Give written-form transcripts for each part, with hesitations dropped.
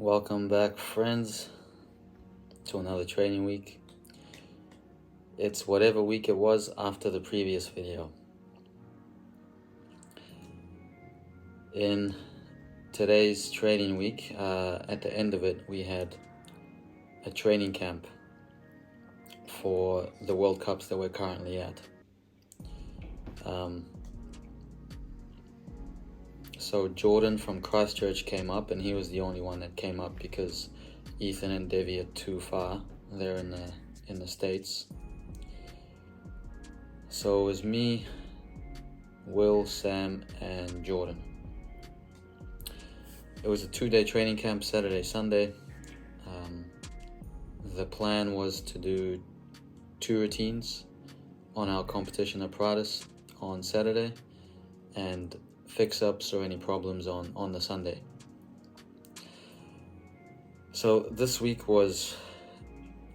Welcome back, friends, to another training week. It's whatever week it was after the previous video. In today's training week, at the end of it, we had a training camp for the World Cups that we're currently at. So Jordan from Christchurch came up, and he was the only one that came up because Ethan and Devi are too far. They're in the States. So it was me, Will, Sam, and Jordan. It was a 2-day training camp, Saturday, Sunday. The plan was to do 2 routines on our competition Apparatus on Saturday and fix-ups or any problems on the Sunday. So this week was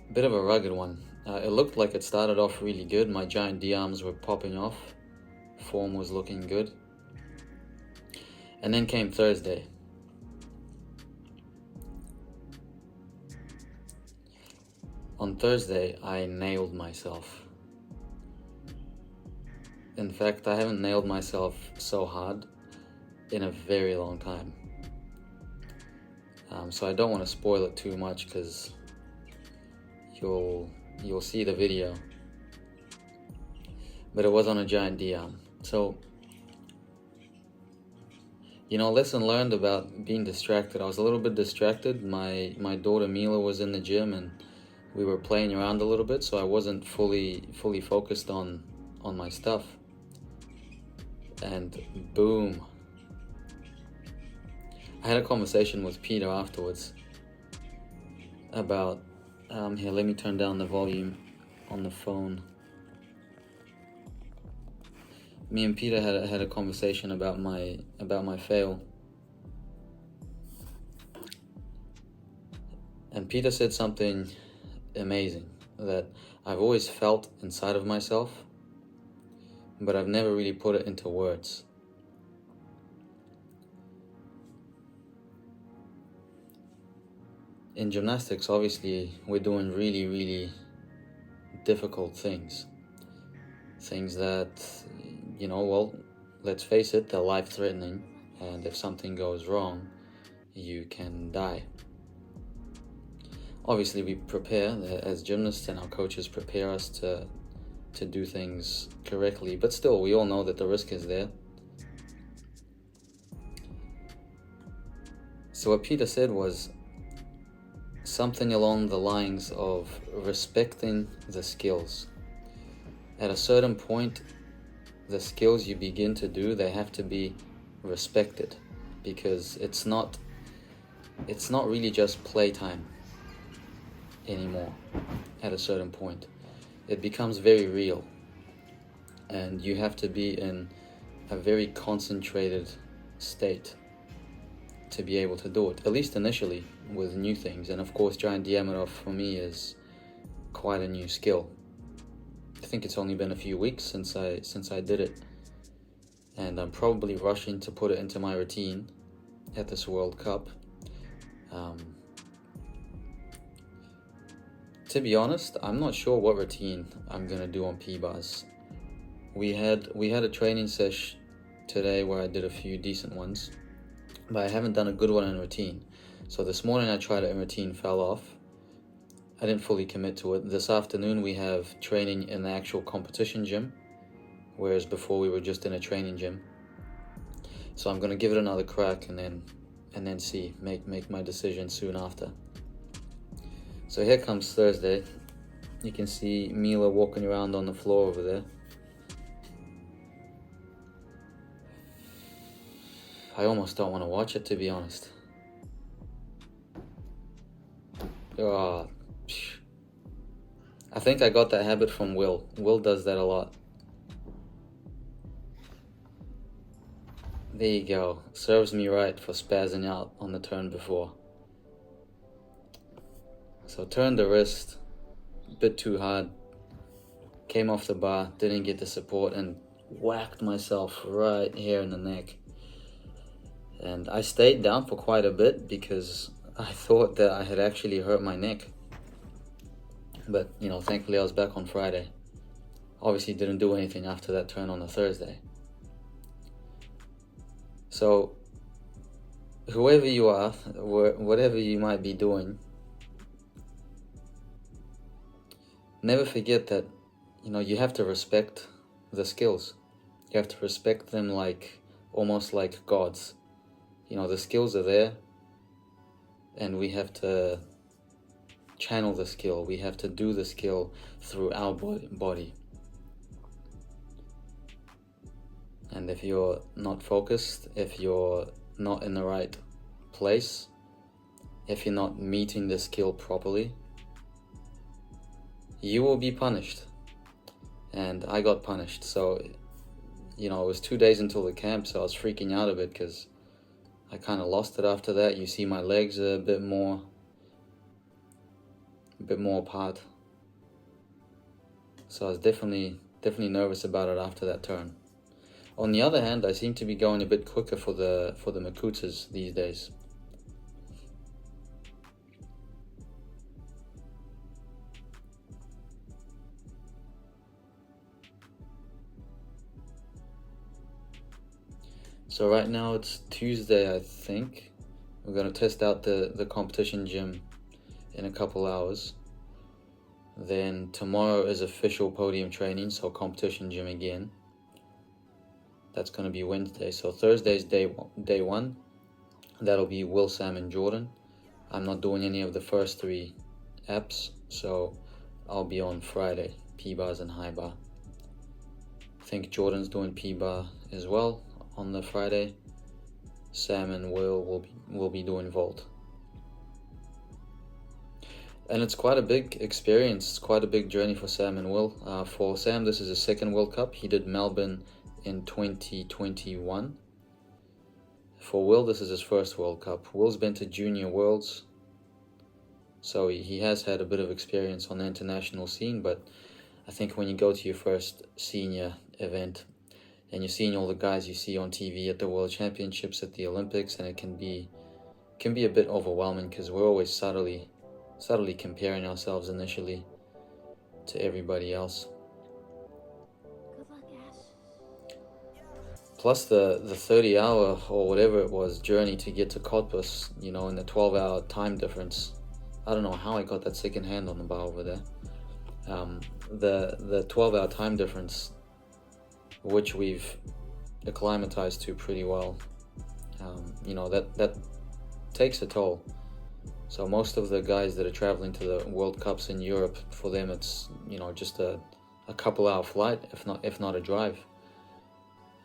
a bit of a rugged one. It looked like it started off really good. My giant D-arms were popping off. Form was looking good. And then came Thursday. On Thursday, I nailed myself. In fact, I haven't nailed myself so hard in a very long time. So I don't want to spoil it too much because you'll see the video. But it was on a giant D-arm. So, lesson learned about being distracted. I was a little bit distracted. My daughter Mila was in the gym and we were playing around a little bit, so I wasn't fully focused on my stuff. And boom. I had a conversation with Peter afterwards about, here, let me turn down the volume on the phone. Me and Peter had a conversation about my fail. And Peter said something amazing that I've always felt inside of myself, but I've never really put it into words. In gymnastics, obviously, we're doing really, really difficult things. Things that, let's face it, they're life-threatening, and if something goes wrong, you can die. Obviously, we prepare as gymnasts, and our coaches prepare us to do things correctly, but still, we all know that the risk is there. So what Peter said was something along the lines of respecting the skills. At a certain point, the skills you begin to do, they have to be respected, because it's not really just playtime anymore. At a certain point, it becomes very real, and you have to be in a very concentrated state to be able to do it, at least initially with new things. And of course, giant diameter for me is quite a new skill. I think it's only been a few weeks since I did it, and I'm probably rushing to put it into my routine at this World Cup. To be honest, I'm not sure what routine I'm gonna do on P-bars. We had a training sesh today where I did a few decent ones, but I haven't done a good one in routine. So this morning I tried it in routine, fell off. I didn't fully commit to it. This afternoon we have training in the actual competition gym, whereas before we were just in a training gym. So I'm gonna give it another crack and then see, make my decision soon after. So here comes Thursday. You can see Mila walking around on the floor over there. I almost don't want to watch it, to be honest. Oh, I think I got that habit from Will. Will does that a lot. There you go. Serves me right for spazzing out on the turn before. So turned the wrist a bit too hard. Came off the bar, didn't get the support, and whacked myself right here in the neck. And I stayed down for quite a bit because I thought that I had actually hurt my neck. But, thankfully I was back on Friday. Obviously didn't do anything after that turn on the Thursday. So, whoever you are, whatever you might be doing, never forget that, you have to respect the skills. You have to respect them almost like gods. The skills are there, and we have to channel the skill. We have to do the skill through our body. And if you're not focused, if you're not in the right place, if you're not meeting the skill properly, you will be punished. And I got punished. So, it was 2 days until the camp, so I was freaking out a bit because I kind of lost it after that. You see my legs are a bit more apart. So I was definitely nervous about it after that turn. On the other hand, I seem to be going a bit quicker for the Makutas these days. So right now it's Tuesday, I think. We're going to test out the competition gym in a couple hours. Then tomorrow is official podium training, so competition gym again. That's going to be Wednesday. So Thursday is day one. That'll be Will, Sam, and Jordan. I'm not doing any of the first 3 apps, so I'll be on Friday, P-bars and high bar. I think Jordan's doing P-bar as well on the Friday. Sam and Will be doing vault. And it's quite a big experience. It's quite a big journey for Sam and Will. For Sam, this is his second World Cup. He did Melbourne in 2021. For Will, this is his first World Cup. Will's been to Junior Worlds, so he has had a bit of experience on the international scene, but I think when you go to your first senior event and you're seeing all the guys you see on TV at the World Championships, at the Olympics, and it can be a bit overwhelming because we're always subtly comparing ourselves initially to everybody else. Plus the 30-hour or whatever it was journey to get to Cottbus, in the 12-hour time difference. I don't know how I got that second hand on the bar over there. The 12-hour time difference, which we've acclimatized to pretty well, that takes a toll. So most of the guys that are traveling to the World Cups in Europe, for them it's just a couple-hour flight, if not a drive.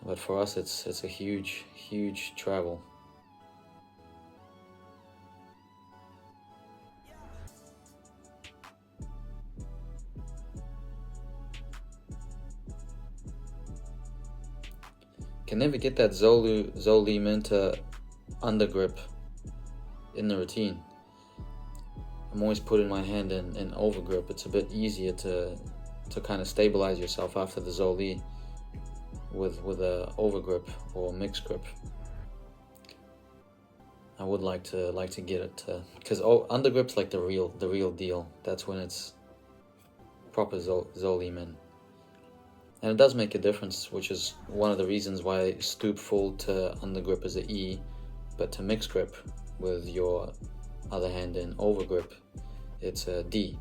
But for us, it's a huge travel. Can never get that Zoli Minter undergrip in the routine. I'm always putting my hand in overgrip. It's a bit easier to kind of stabilize yourself after the Zoli with a overgrip or mixed grip. I would like to get it because undergrip's like the real deal. That's when it's proper Zoli min. And it does make a difference, which is one of the reasons why scoop full to undergrip is an E, but to mixed grip with your other hand in overgrip, it's a D.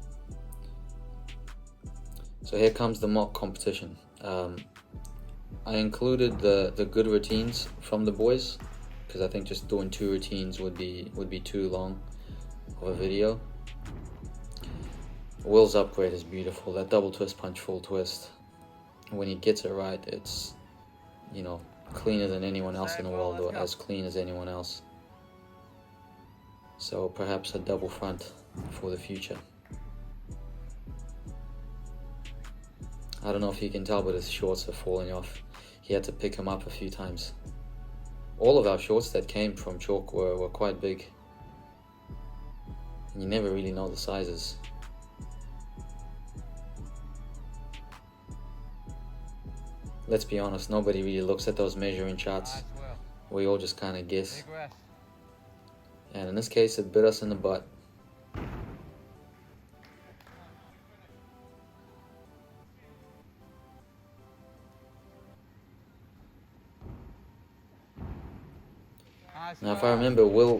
So here comes the mock competition. I included the good routines from the boys because I think just doing 2 routines would be too long of a video. Will's upgrade is beautiful. That double twist punch full twist, when he gets it right, it's cleaner than anyone else in the world, or as clean as anyone else. So perhaps a double front for the future. I don't know if you can tell, but his shorts are falling off. He had to pick him up a few times. All of our shorts that came from Chalk were quite big. And you never really know the sizes. Let's be honest, nobody really looks at those measuring charts. We all just kind of guess. And in this case, it bit us in the butt. Now, if I remember, Will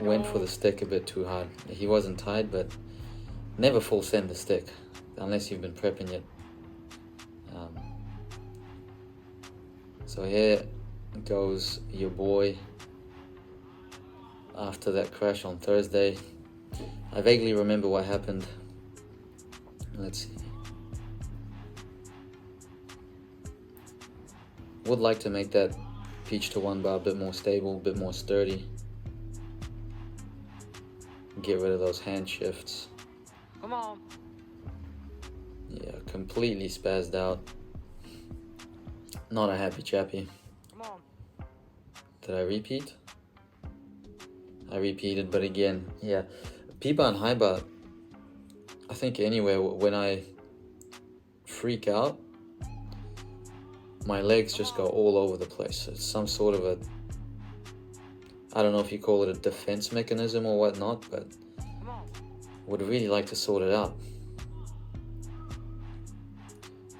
went for the stick a bit too hard. He wasn't tied, but never full send the stick, unless you've been prepping it. So here goes your boy after that crash on Thursday. I vaguely remember what happened. Let's see. Would like to make that pitch to one bar a bit more stable, a bit more sturdy. Get rid of those hand shifts. Come on. Yeah, completely spazzed out. Not a happy chappy. Come on. Did I repeat? I repeated, but again, yeah. P-bar and high bar, I think anywhere, when I freak out, my legs just go all over the place. It's some sort of a, I don't know if you call it a defense mechanism or whatnot, but would really like to sort it out.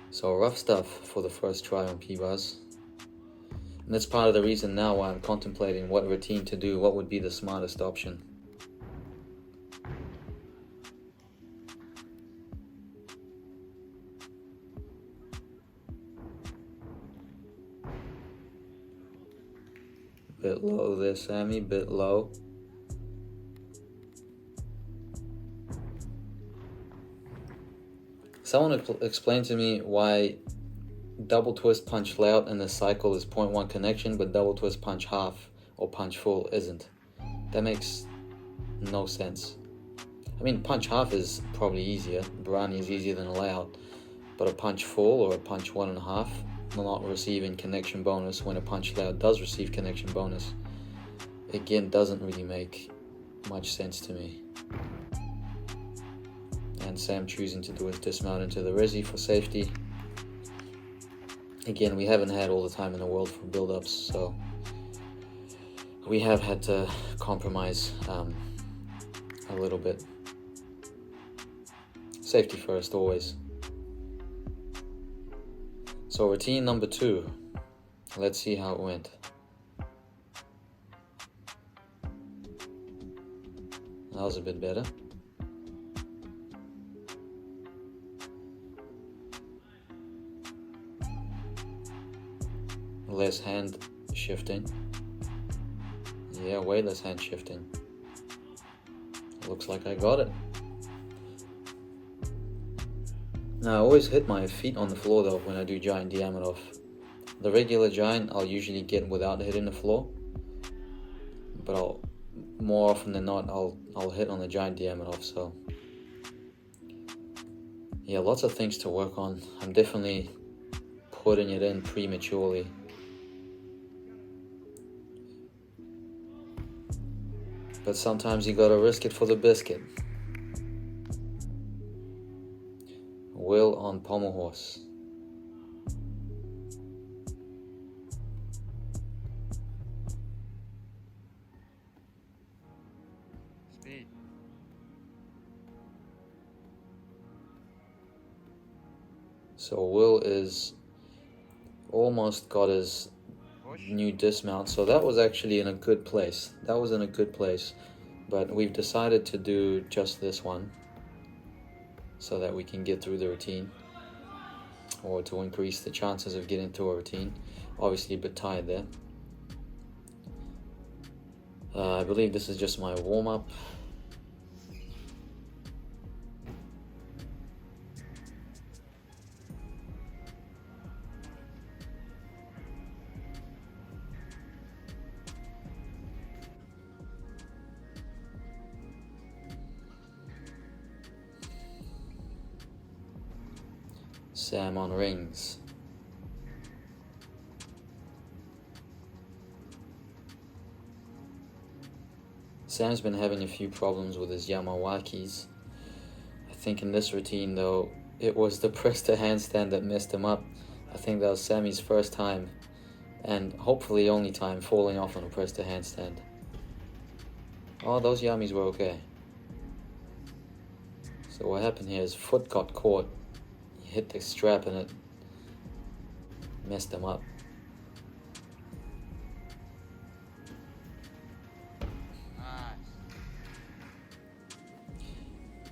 So rough stuff for the first try on P-bars. And that's part of the reason now why I'm contemplating what routine to do, what would be the smartest option. Bit low there, Sammy, bit low. Someone explained to me why double twist punch layout in the cycle is 0.1 connection, but double twist punch half or punch full isn't. That makes no sense. I mean, punch half is probably easier. Brownie is easier than a layout, but a punch full or a punch 1.5 will not receive connection bonus when a punch layout does receive connection bonus. Again, doesn't really make much sense to me. And Sam choosing to do his dismount into the resi for safety. Again, we haven't had all the time in the world for build-ups, so we have had to compromise a little bit. Safety first, always. So routine number 2. Let's see how it went. That was a bit better. Less hand shifting. Yeah, way less hand shifting. Looks like I got it. Now I always hit my feet on the floor though when I do giant Diamondov. The regular giant I'll usually get without hitting the floor, but more often than not I'll hit on the giant Diamondov. So yeah, lots of things to work on. I'm definitely putting it in prematurely. But sometimes you gotta risk it for the biscuit. Will on pommel horse. Speed. So Will is almost got his new dismount, so that was actually in a good place. That was in a good place, but we've decided to do just this one so that we can get through the routine, or to increase the chances of getting through a routine. Obviously a bit tired there. I believe this is just my warm-up. Sam on rings. Sam's been having a few problems with his Yamawakis. I think in this routine though, it was the press to handstand that messed him up. I think that was Sammy's first time, and hopefully only time, falling off on a press to handstand. Oh, those yummies were okay. So what happened here is foot got caught. He hit the strap and it messed him up.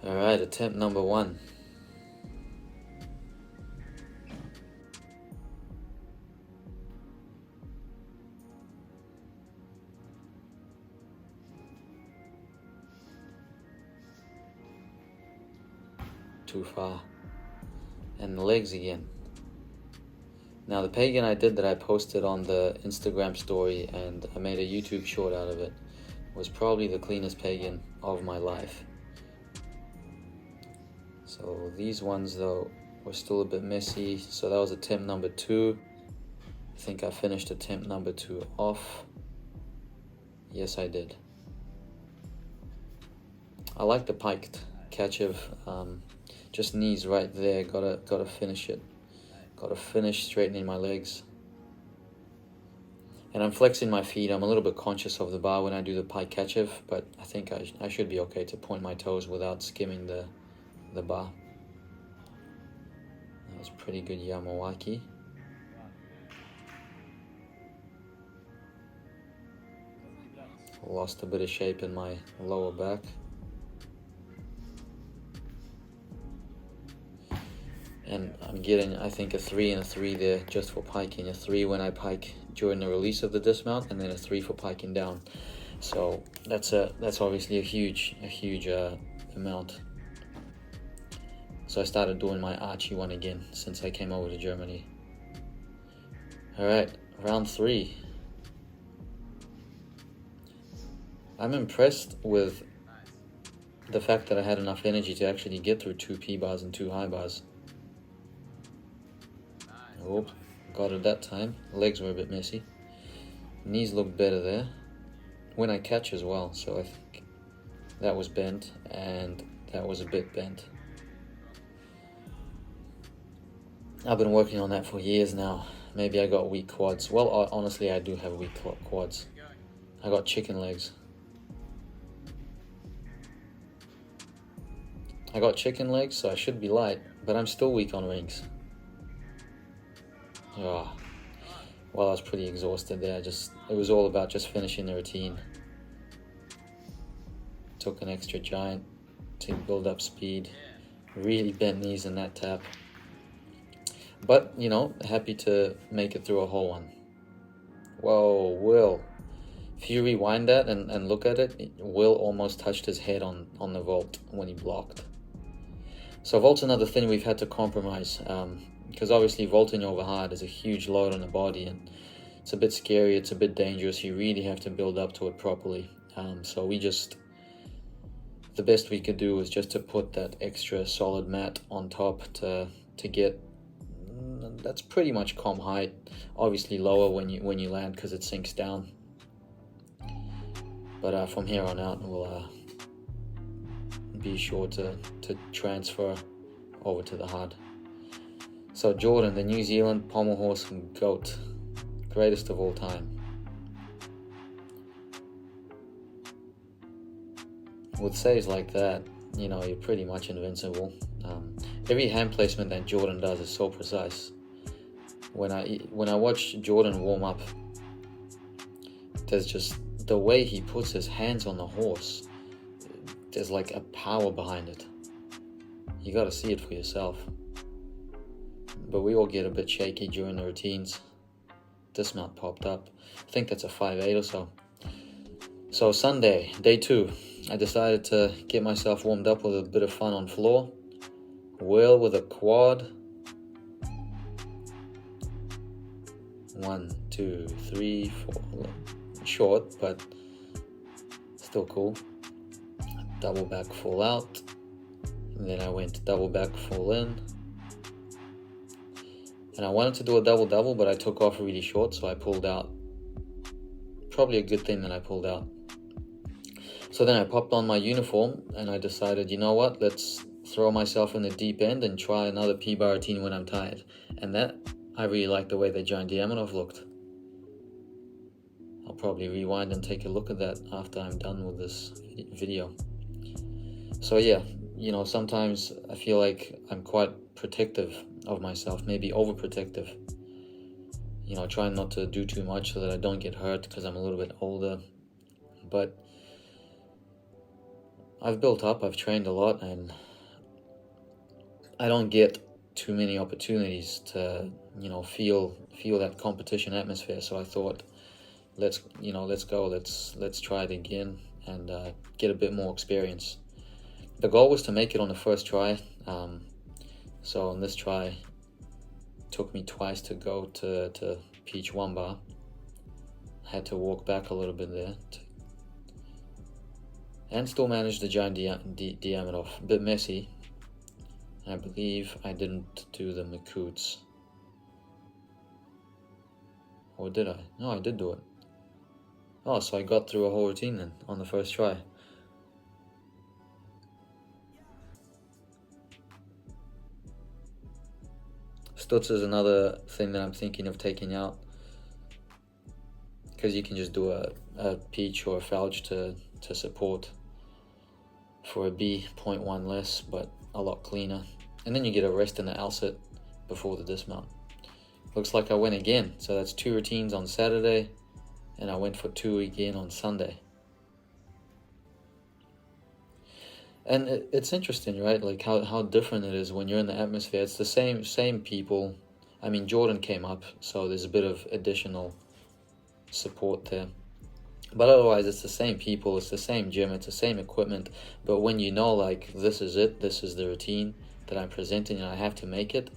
Alright, attempt number 1. Too far. And the legs again. Now the pagan I did that I posted on the Instagram story and I made a YouTube short out of it was probably the cleanest pagan of my life. So these ones though were still a bit messy. So that was attempt number 2. I think I finished attempt number 2 off. Yes, I did. I like the piked catch of just knees right there. Gotta finish it. Gotta finish straightening my legs. And I'm flexing my feet. I'm a little bit conscious of the bar when I do the pike catch-off, but I think I should be okay to point my toes without skimming the bar. That was pretty good Yamawaki. Lost a bit of shape in my lower back. And I'm getting, I think, a 3 and a 3 there just for piking. A 3 when I pike during the release of the dismount, and then a 3 for piking down. So that's obviously a huge amount. So I started doing my Archie one again since I came over to Germany. All right, round 3. I'm impressed with the fact that I had enough energy to actually get through 2 P-bars and 2 high bars. Oh, got it that time. Legs were a bit messy. Knees looked better there. When I catch as well, so I think that was bent and that was a bit bent. I've been working on that for years now. Maybe I got weak quads. Well, honestly, I do have weak quads. I got chicken legs. I got chicken legs, so I should be light, but I'm still weak on rings. Oh, well, I was pretty exhausted there. It was all about just finishing the routine. Took an extra giant to build up speed. Really bent knees in that tap. But, you know, happy to make it through a whole one. Whoa, Will. If you rewind that and look at it, Will almost touched his head on the vault when he blocked. So vault's another thing we've had to compromise. Because obviously vaulting over hard is a huge load on the body and it's a bit scary, it's a bit dangerous. You really have to build up to it properly. So the best we could do was just to put that extra solid mat on top to get, that's pretty much comp height. Obviously lower when you land because it sinks down. But from here on out we'll be sure to transfer over to the hard. So Jordan, the New Zealand pommel horse and goat, greatest of all time. With saves like that, you know, you're pretty much invincible. Every hand placement that Jordan does is so precise. When I watch Jordan warm up, there's just the way he puts his hands on the horse. There's like a power behind it. You got to see it for yourself. But we all get a bit shaky during the routines. Dismount popped up. I think that's a 5.8 or so. So Sunday, day 2, I decided to get myself warmed up with a bit of fun on floor. Will with a quad. 1, 2, 3, 4. Short, but still cool. Double back, full out. And then I went double back, full in. And I wanted to do a double-double, but I took off really short, so I pulled out. Probably a good thing that I pulled out. So then I popped on my uniform, and I decided, you know what, let's throw myself in the deep end and try another P-bar routine when I'm tired. And that, I really liked the way that Giant Diamonov looked. I'll probably rewind and take a look at that after I'm done with this video. So yeah, sometimes I feel like I'm quite protective of myself, maybe overprotective. Trying not to do too much so that I don't get hurt because I'm a little bit older. But I've built up, I've trained a lot, and I don't get too many opportunities to, feel that competition atmosphere. So I thought, let's go, let's try it again and get a bit more experience. The goal was to make it on the first try. So on this try, it took me twice to go to Peach 1 bar. Had to walk back a little bit there. And still managed the giant diameter off. A bit messy. I believe I didn't do the Makutes. Or did I? No, I did do it. Oh, so I got through a whole routine then on the first try. Stutz is another thing that I'm thinking of taking out, because you can just do a Peach or a Falge to support for a B, 0.1 less, but a lot cleaner. And then you get a rest in the outset before the dismount. Looks like I went again. So that's 2 routines on Saturday, and I went for 2 again on Sunday. And it's interesting, right? Like how different it is when you're in the atmosphere. It's the same people. I mean, Jordan came up, so there's a bit of additional support there. But otherwise, it's the same people, it's the same gym, it's the same equipment. But when you know, like, this is it, this is the routine that I'm presenting and I have to make it,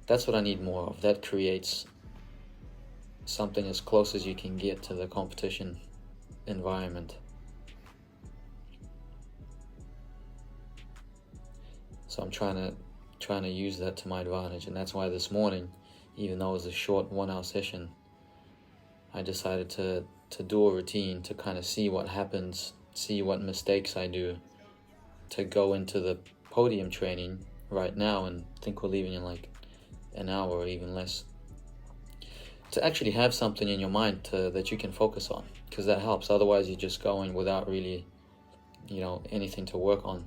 that's what I need more of. That creates something as close as you can get to the competition environment. So I'm trying to use that to my advantage, and that's why this morning, even though it was a short 1-hour session, I decided to do a routine to kind of see what happens, see what mistakes I do, to go into the podium training right now, and I think we're leaving in like an hour or even less, to actually have something in your mind that you can focus on, because that helps. Otherwise you're just going without really anything to work on.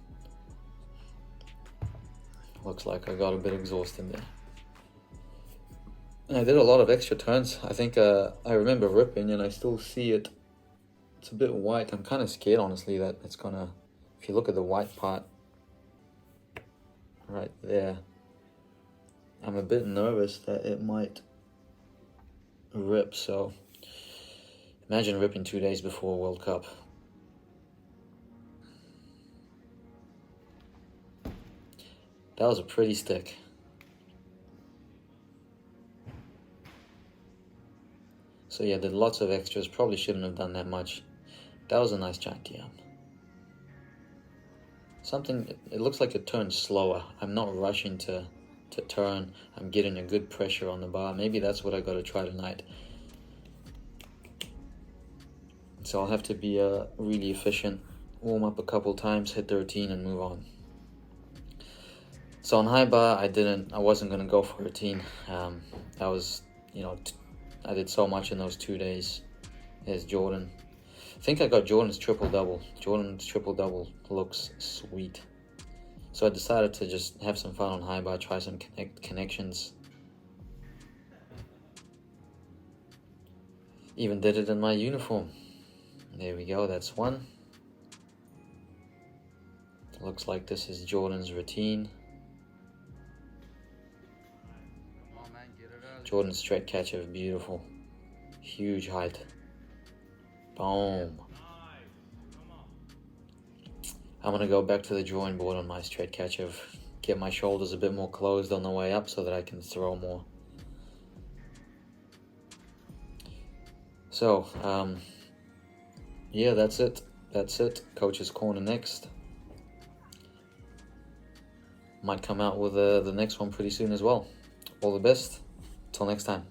Looks like I got a bit exhausted there. And I did a lot of extra turns. I think I remember ripping, and I still see it. It's a bit white. I'm kind of scared, honestly, that it's gonna, if you look at the white part right there, I'm a bit nervous that it might rip. So imagine ripping 2 days before World Cup. That was a pretty stick. So yeah, did lots of extras. Probably shouldn't have done that much. That was a nice giant DM. It looks like it turns slower. I'm not rushing to turn. I'm getting a good pressure on the bar. Maybe that's what I got to try tonight. So I'll have to be really efficient. Warm up a couple times, hit the routine, and move on. So on high bar, I wasn't gonna go for a routine. That was, I did so much in those 2 days as Jordan. I think I got Jordan's triple-double. Jordan's triple-double looks sweet. So I decided to just have some fun on high bar, try some connections. Even did it in my uniform. There we go, that's one. Looks like this is Jordan's routine. Jordan's straight catcher, beautiful. Huge height. Boom. I'm going to go back to the drawing board on my straight catcher. Get my shoulders a bit more closed on the way up so that I can throw more. So, yeah, that's it. Coach's Corner next. Might come out with the next one pretty soon as well. All the best. Till next time.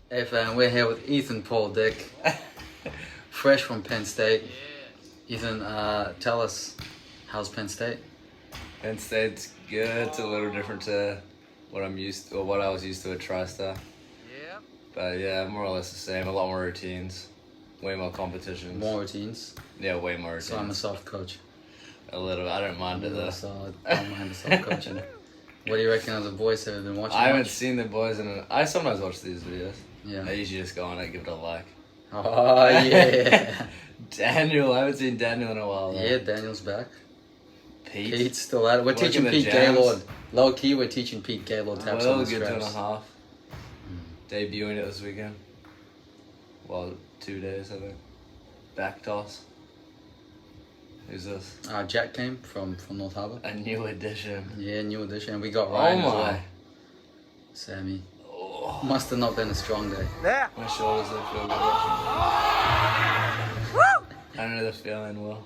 Hey fam, we're here with Ethan Paul Dick, fresh from Penn State. Ethan, tell us, how's Penn State? Penn State's good. It's a little different to what I'm used to, or what I was used to at TriStar. Yep. But yeah, more or less the same. A lot more routines, way more competitions. More routines. Yeah, way more routines. So I'm a soft coach. A little. I don't mind it though. So I don't mind the soft coaching. What do you reckon of the boys have been watching? I haven't much? seen the boys I sometimes watch these videos. Yeah. I usually just go on it, give it a like. Oh yeah. Daniel, I haven't seen Daniel in a while. Though. Yeah, Daniel's back. Pete. Pete's still at it. We're Working teaching the Pete jams. Gaylord. Low key, we're teaching Pete Gaylord taps on Well, the good straps. 2.5. Debuting it this weekend. Well, 2 days I think. Back toss. Who's this? Jack came from North Harbour. A new addition. Yeah, new addition. And we got Ryan Oh as my. well. Sammy. Oh. Must have not been a strong day. There. My shoulders don't feel good. I know the feeling well.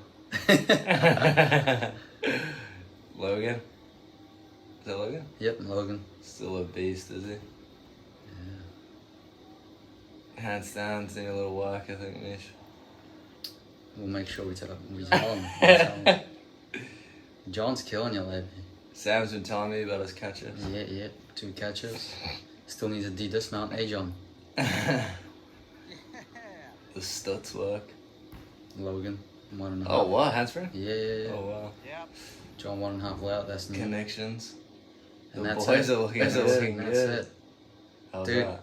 Logan? Is that Logan? Yep, Logan. Still a beast, is he? Hands down, it's a little work, I think, Mish. We'll make sure we tell him. We tell him. John's killing you lately. Sam's been telling me about his catches. Yeah, 2 catches. Still needs a dismount. Hey, John. The studs work. Logan. 1.5. Oh, what? Hands free? Yeah. Oh, wow. Yep. John 1.5 out. That's new. Connections. And The that's boys it. are looking That's good. it. That's it. How's Dude. that?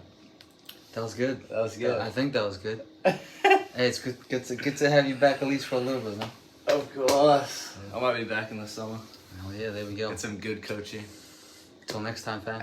That was good. That was good. I think that was good. Hey, it's good to have you back at least for a little bit, man. Of course. I might be back in the summer. Oh yeah, there we go. Get some good coaching. Till next time, fam.